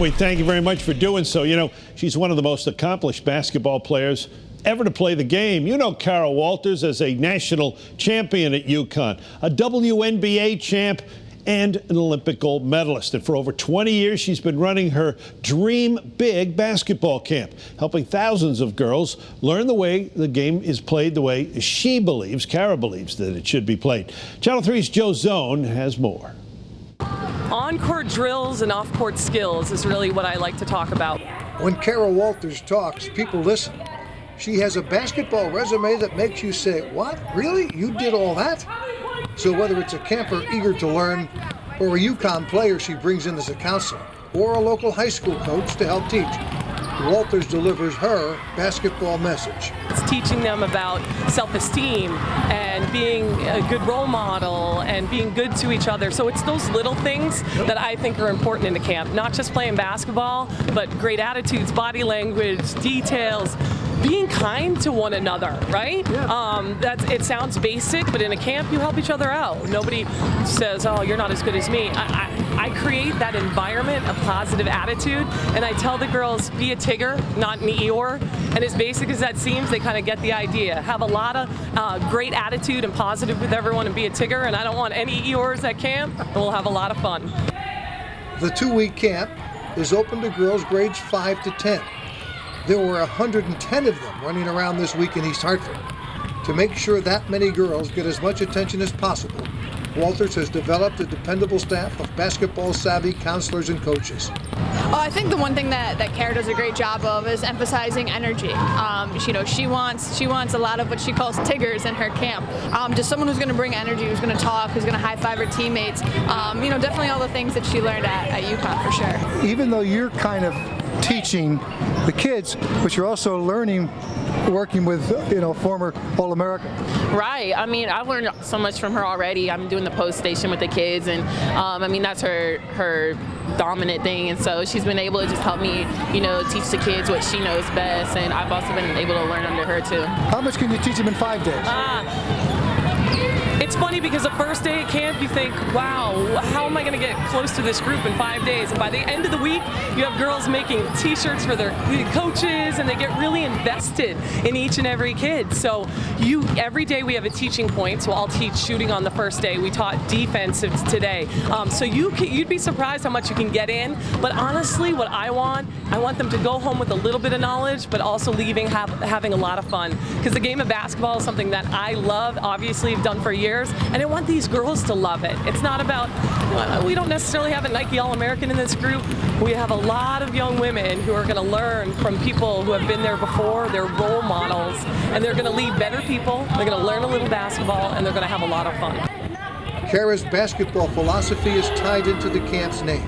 We thank you very much for doing so. You know, she's one of the most accomplished basketball players ever to play the game. You know Carol Walters as a national champion at UConn, a WNBA champ, and an Olympic gold medalist. And for over 20 years, she's been running her Dream Big basketball camp, helping thousands of girls learn the way the game is played the way she believes, Carol believes, that it should be played. Channel 3's Joe Zone has more. On-court drills and off-court skills is really what I like to talk about. When Carol Walters talks, people listen. She has a basketball resume that makes you say, what? Really? You did all that? So whether it's a camper eager to learn, or a UConn player she brings in as a counselor, or a local high school coach to help teach, Walters delivers her basketball message. It's teaching them about self-esteem and being a good role model and being good to each other. So it's those little things that I think are important in the camp. Not just playing basketball, but great attitudes, body language, details, being kind to one another, right? Yeah. It sounds basic, but in a camp you help each other out. Nobody says, oh, you're not as good as me. I create that environment of positive attitude, and I tell the girls, be a Tigger, not an Eeyore. And as basic as that seems, they kind of get the idea. Have a lot of great attitude and positive with everyone and be a Tigger, and I don't want any Eeyores at camp, and we'll have a lot of fun. The 2-week camp is open to girls grades 5 to 10. There were 110 of them running around this week in East Hartford. To make sure that many girls get as much attention as possible, Walters has developed a dependable staff of basketball-savvy counselors and coaches. I think the one thing that Kara does a great job of is emphasizing energy. She wants a lot of what she calls Tiggers in her camp. Just someone who's going to bring energy, who's going to talk, who's going to high-five her teammates. Definitely all the things that she learned at UConn for sure. Even though you're kind of teaching the kids, but you're also learning, working with former All-American. Right. I mean, I've learned so much from her already. I'm doing the post station with the kids, and that's her dominant thing, and so she's been able to just help me, teach the kids what she knows best, and I've also been able to learn under her too. How much can you teach them in 5 days? It's funny because the first day at camp you think, wow, how am I going to get close to this group in 5 days? And by the end of the week, you have girls making t-shirts for their coaches, and they get really invested in each and every kid. So every day we have a teaching point. So I'll teach shooting on the first day. We taught defensive today. So you'd be surprised how much you can get in. But honestly, what I want them to go home with a little bit of knowledge, but also leaving having a lot of fun. Because the game of basketball is something that I love, obviously have done for years. And I want these girls to love it. It's not about, we don't necessarily have a Nike All-American in this group. We have a lot of young women who are going to learn from people who have been there before. They're role models, and they're going to lead better people. They're going to learn a little basketball, and they're going to have a lot of fun. Kara's basketball philosophy is tied into the camp's name.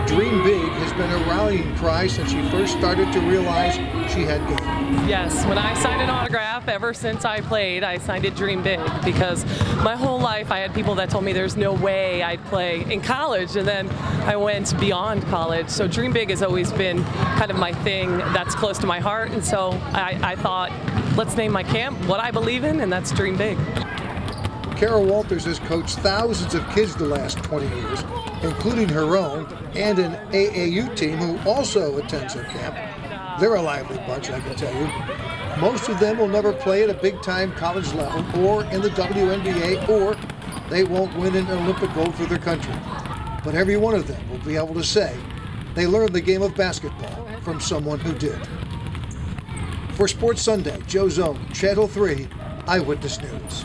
Dream Big has been a rallying cry since she first started to realize she had game. Yes, when I signed an autograph, ever since I played, I signed it Dream Big, because my whole life I had people that told me there's no way I'd play in college, and then I went beyond college. So Dream Big has always been kind of my thing that's close to my heart, and so I thought, let's name my camp what I believe in, and that's Dream Big. Carol Walters has coached thousands of kids the last 20 years, including her own, and an AAU team who also attends her camp. They're a lively bunch, I can tell you. Most of them will never play at a big-time college level or in the WNBA, or they won't win an Olympic gold for their country. But every one of them will be able to say they learned the game of basketball from someone who did. For Sports Sunday, Joe Zone, Channel 3, Eyewitness News.